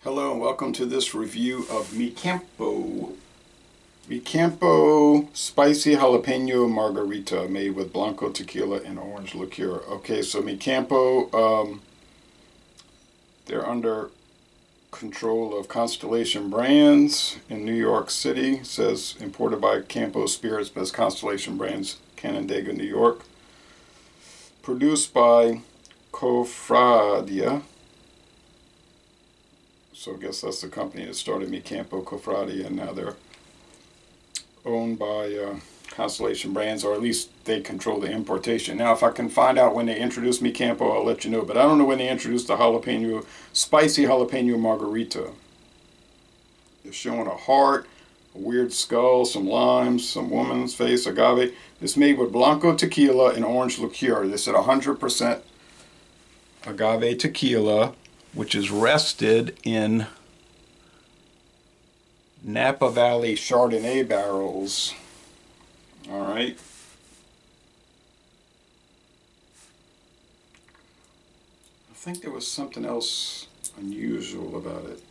Hello and welcome to this review of Mi Campo. Mi Campo Spicy Jalapeño Margarita made with Blanco tequila and orange liqueur. Okay, so Mi Campo, they're under control of Constellation Brands in New York City. It says imported by Campo Spirits, but it's Constellation Brands, Canandaigua, New York. Produced by Cofradia. So I guess that's the company that started Mi Campo, Cofradia, and now they're owned by Constellation Brands, or at least they control the importation. Now, if I can find out when they introduced Mi Campo, I'll let you know. But I don't know when they introduced the spicy jalapeno margarita. They're showing a heart, a weird skull, some limes, some woman's face, agave. It's made with Blanco tequila and orange liqueur. They said 100% agave tequila, which is rested in Napa Valley Chardonnay barrels. All right. I think there was something else unusual about it.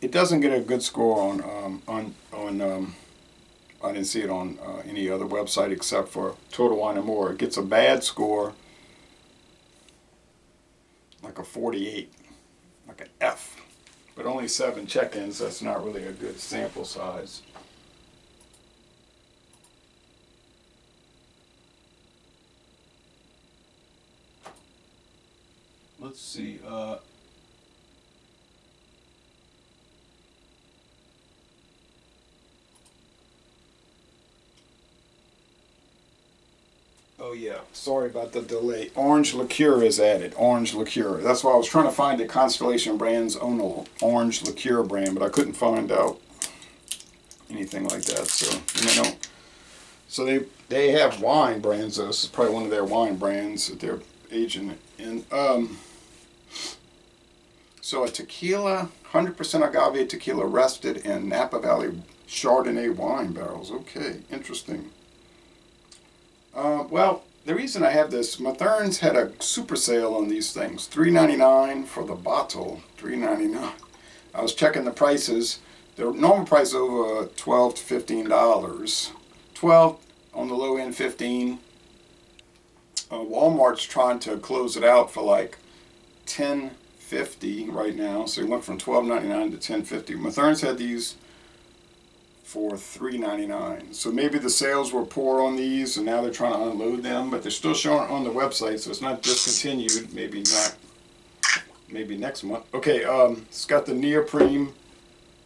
It doesn't get a good score on I didn't see it on any other website except for Total Wine & More. It gets a bad score, like a 48, like an F, but only 7 check-ins. That's not really a good sample size. Let's see. Oh yeah, sorry about the delay. Orange liqueur is added. Orange liqueur. That's why I was trying to find the Constellation Brands own orange liqueur brand, but I couldn't find out anything like that. So you know, so they have wine brands. Though. This is probably one of their wine brands that they're aging in. So a tequila, 100% agave tequila rested in Napa Valley Chardonnay wine barrels. Okay, interesting. Well, the reason I have this, Matherns had a super sale on these things. $3.99 for the bottle. $3.99. I was checking the prices. The normal price is over $12 to $15. 12 on the low end, 15. Walmart's trying to close it out for like $10.50 right now. So it went from $12.99 to $10.50. Matherns had these for $3.99. So maybe the sales were poor on these and now they're trying to unload them, but they're still showing on the website, so it's not discontinued. Maybe not, maybe next month. Okay, it's got the neoprene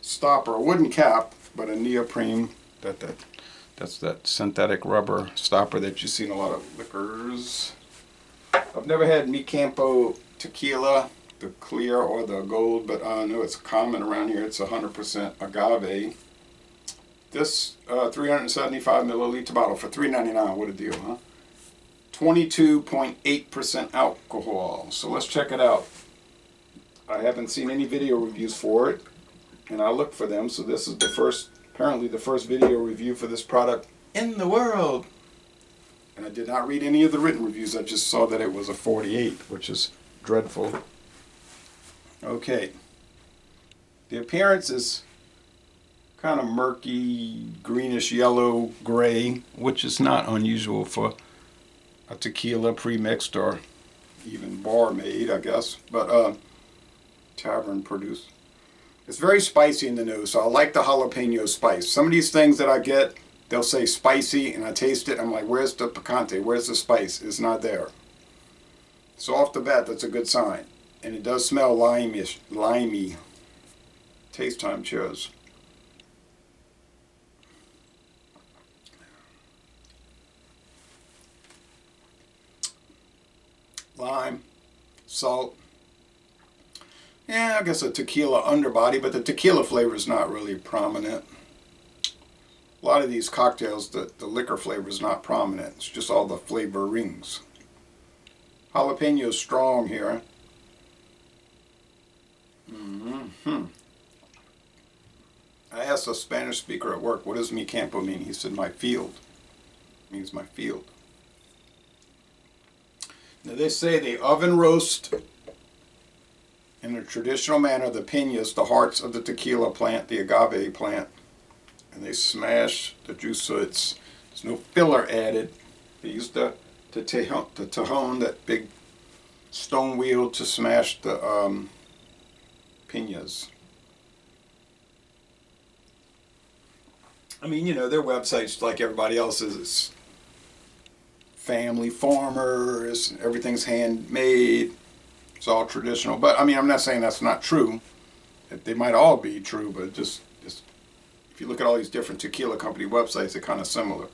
stopper, a wooden cap, but a neoprene, that's that synthetic rubber stopper that you see in a lot of liquors. I've never had Mi Campo tequila, the clear or the gold, but I know it's common around here. It's 100% agave. This 375 milliliter bottle for $3.99. What a deal, huh? 22.8% alcohol. So let's check it out. I haven't seen any video reviews for it, and I looked for them. So this is the first, apparently the first video review for this product in the world. And I did not read any of the written reviews. I just saw that it was a 48, which is dreadful. Okay. The appearance is kind of murky, greenish yellow, gray, which is not unusual for a tequila pre-mixed or even bar made, I guess, but tavern produced. It's very spicy in the nose, so I like the jalapeno spice. Some of these things that I get, they'll say spicy, and I taste it, I'm like, where's the picante? Where's the spice? It's not there. So off the bat, that's a good sign. And it does smell limey. Taste time, cheers. Lime, salt. Yeah, I guess a tequila underbody, but the tequila flavor is not really prominent. A lot of these cocktails, the liquor flavor is not prominent. It's just all the flavorings. Jalapeno is strong here. I asked a Spanish speaker at work, what does Mi Campo mean? He said, my field. It means my field. Now they say they oven roast in a traditional manner the piñas, the hearts of the tequila plant, the agave plant, and they smash the juice so there's no filler added. They use the tejon, that big stone wheel, to smash the piñas. I mean, you know, their website's like everybody else's. It's family farmers, everything's handmade. It's all traditional. But I mean, I'm not saying that's not true. They might all be true, but just if you look at all these different tequila company websites, they're kind of similar.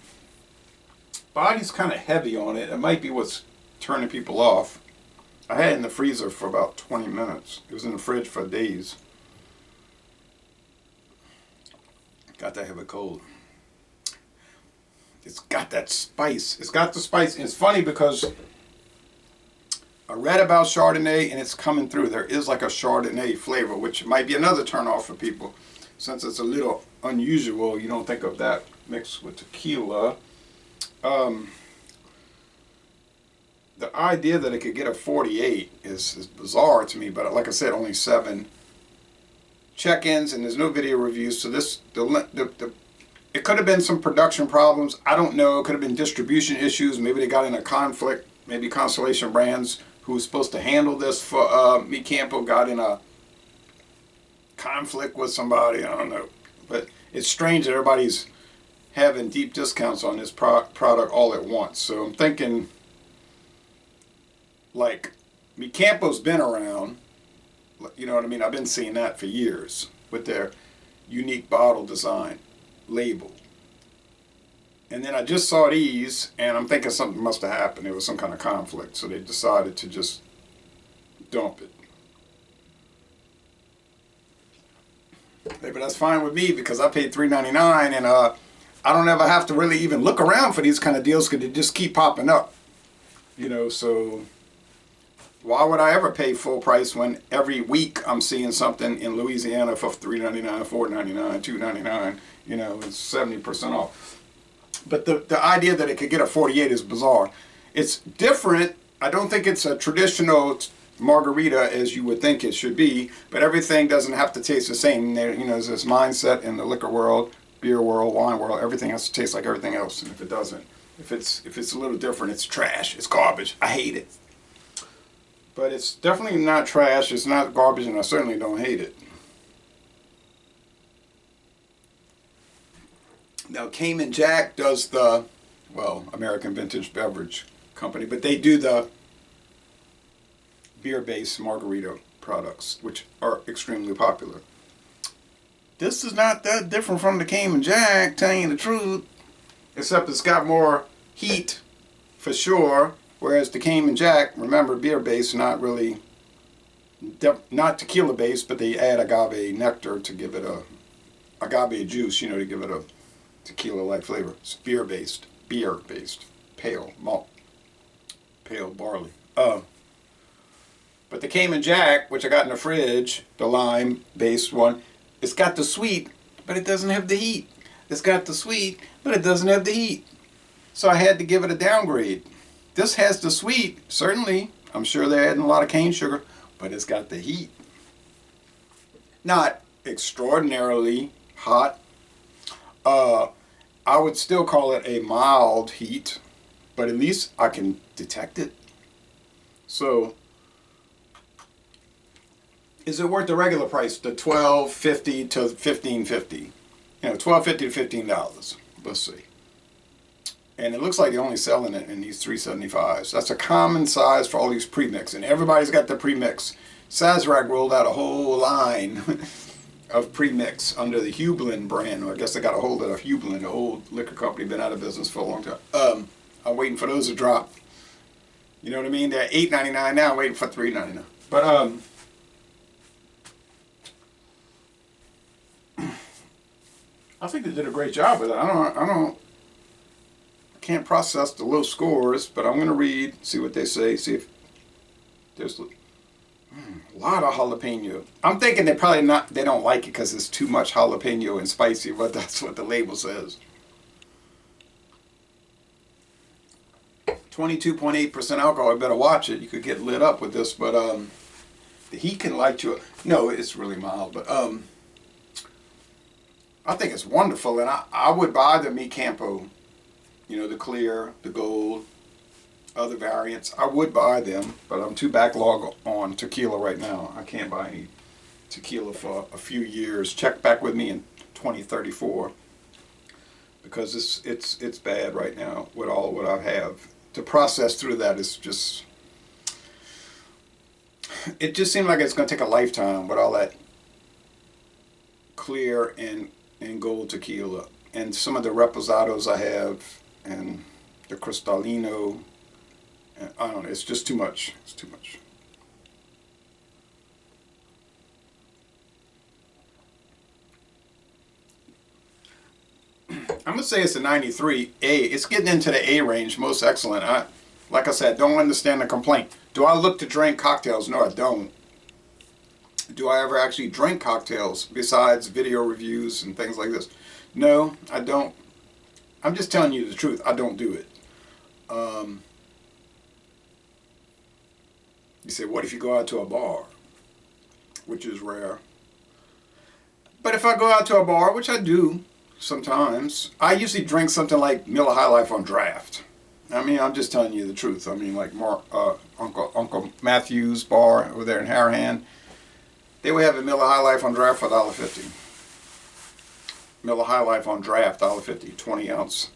Body's kind of heavy on it. It might be what's turning people off. I had it in the freezer for about 20 minutes. It was in the fridge for days. Got to have it cold. It's got that spice. It's got the spice. It's funny because I read about Chardonnay and it's coming through. There is like a Chardonnay flavor, which might be another turnoff for people. Since it's a little unusual, you don't think of that mixed with tequila. The idea that it could get a 48 is bizarre to me, but like I said, only 7 check-ins and there's no video reviews. So it could have been some production problems. I don't know. It could have been distribution issues. Maybe they got in a conflict. Maybe Constellation Brands, who was supposed to handle this for me, Campo, got in a conflict with somebody. I don't know. But it's strange that everybody's having deep discounts on this product all at once. So I'm thinking, like, me, Campo's been around. You know what I mean? I've been seeing that for years with their unique bottle design label. And then I just saw these, and I'm thinking something must have happened. There was some kind of conflict, so they decided to just dump it. Hey, but that's fine with me because I paid $3.99, and I don't ever have to really even look around for these kind of deals because they just keep popping up. You know, so why would I ever pay full price when every week I'm seeing something in Louisiana for $3.99, $4.99, $2.99, you know, it's 70% off. But the idea that it could get a 48 is bizarre. It's different. I don't think it's a traditional margarita as you would think it should be, but everything doesn't have to taste the same. There, you know, there's this mindset in the liquor world, beer world, wine world, everything has to taste like everything else. And if it doesn't, if it's a little different, it's trash, it's garbage. I hate it. But it's definitely not trash, it's not garbage, and I certainly don't hate it. Now, Cayman Jack does the, well, American Vintage Beverage Company, but they do the beer-based margarita products, which are extremely popular. This is not that different from the Cayman Jack, telling you the truth, except it's got more heat, for sure. Whereas the Cayman Jack, remember, beer-based, not really, not tequila-based, but they add agave nectar to give it a, agave juice, you know, to give it a tequila-like flavor. It's beer-based, pale malt, pale barley. But the Cayman Jack, which I got in the fridge, the lime-based one, it's got the sweet, but it doesn't have the heat. It's got the sweet, but it doesn't have the heat. So I had to give it a downgrade. This has the sweet, certainly. I'm sure they're adding a lot of cane sugar, but it's got the heat. Not extraordinarily hot. I would still call it a mild heat, but at least I can detect it. So, is it worth the regular price, the $12.50 to $15.50? You know, $12.50 to $15. Let's see. And it looks like they're only selling it in these 375s. That's a common size for all these premix, and everybody's got the premix. Sazerac rolled out a whole line of premix under the Hublin brand. Or I guess they got a hold of Hublin, the old liquor company, been out of business for a long time. I'm waiting for those to drop. You know what I mean? They're $8.99 now. I'm waiting for $3.99. But I think they did a great job with it. I can't process the low scores, but I'm going to read, see what they say, see if there's a lot of jalapeno. I'm thinking they don't like it because it's too much jalapeno and spicy, but that's what the label says. 22.8% alcohol. I better watch it. You could get lit up with this, but the heat can light you up. No, it's really mild, but I think it's wonderful, and I would buy the Mi Campo, you know, the clear, the gold, other variants. I would buy them, but I'm too backlogged on tequila right now. I can't buy any tequila for a few years. Check back with me in 2034, because it's bad right now with all what I have. To process through that is just, it just seemed like it's going to take a lifetime with all that clear and gold tequila, and some of the reposados I have, and the Cristalino, and I don't know, it's just too much. It's too much. I'm gonna say it's a 93 A. It's getting into the A range, most excellent. Like I said, don't understand the complaint. Do I look to drink cocktails? No, I don't. Do I ever actually drink cocktails besides video reviews and things like this? No, I don't. I'm just telling you the truth. I don't do it. You say, what if you go out to a bar? Which is rare. But if I go out to a bar, which I do sometimes, I usually drink something like Miller High Life on draft. I mean, I'm just telling you the truth. I mean, like Uncle Matthew's bar over there in Harahan, they would have a Miller High Life on draft for $1.50. Miller High Life on draft, $1.50, 20-ounce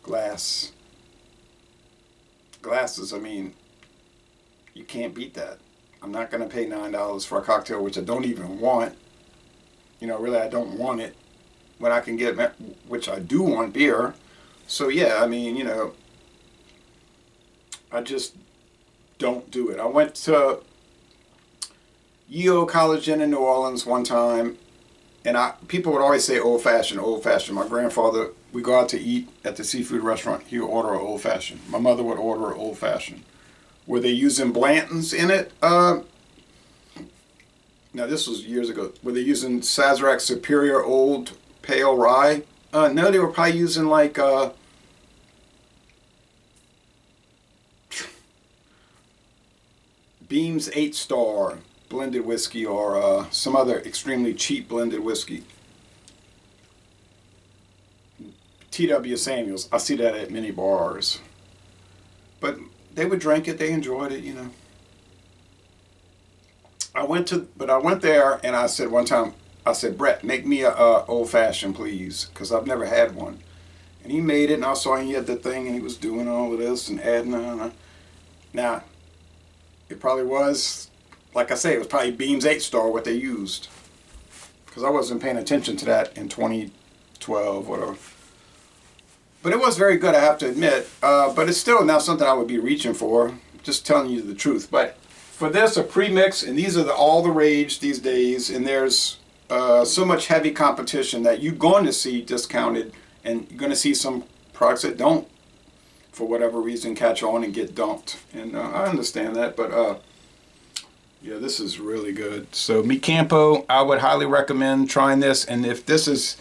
glass. Glasses, I mean, you can't beat that. I'm not going to pay $9 for a cocktail, which I don't even want. You know, really, I don't want it when I can get, which I do want, beer. So, yeah, I mean, you know, I just don't do it. I went to Yale College Inn in New Orleans one time, and people would always say old-fashioned, old-fashioned. My grandfather, we go out to eat at the seafood restaurant, he would order an old-fashioned. My mother would order an old-fashioned. Were they using Blanton's in it? Now, this was years ago. Were they using Sazerac Superior Old Pale Rye? No, they were probably using like Beam's 8-Star blended whiskey, or some other extremely cheap blended whiskey. T.W. Samuels. I see that at many bars. But they would drink it. They enjoyed it, you know. I went there and I said one time, I said, Brett, make me a old-fashioned, please, because I've never had one. And he made it, and I saw he had the thing, and he was doing all of this and adding on. Now, it probably was, like I say, it was probably Beam's 8-Star what they used, because I wasn't paying attention to that in 2012, whatever. But it was very good, I have to admit. But it's still not something I would be reaching for, just telling you the truth. But for this, a premix, and these are all the rage these days, and there's so much heavy competition that you're going to see discounted, and you're going to see some products that don't, for whatever reason, catch on and get dumped. And I understand that, but yeah, this is really good. So Mi Campo, I would highly recommend trying this, and if this is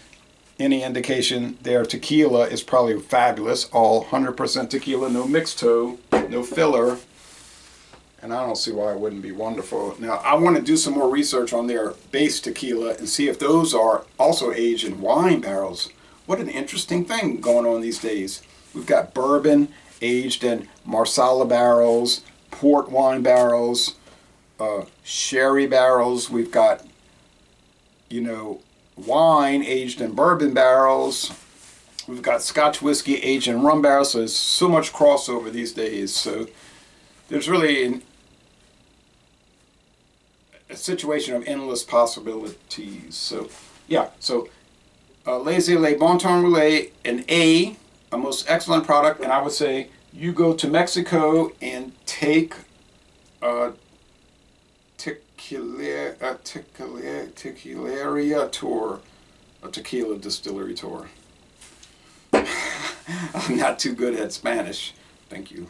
any indication, their tequila is probably fabulous. All 100% tequila, no mixed toe, no filler. And I don't see why it wouldn't be wonderful. Now, I want to do some more research on their base tequila and see if those are also aged in wine barrels. What an interesting thing going on these days. We've got bourbon aged in Marsala barrels, port wine barrels, sherry barrels. We've got, you know, wine aged in bourbon barrels. We've got Scotch whiskey aged in rum barrels. So there's so much crossover these days. So there's really a situation of endless possibilities. So yeah, so Laissez Le Bon Temps Roulé, an A most excellent product, and I would say you go to Mexico and take tequileria tour, a tequila distillery tour. I'm not too good at Spanish. Thank you.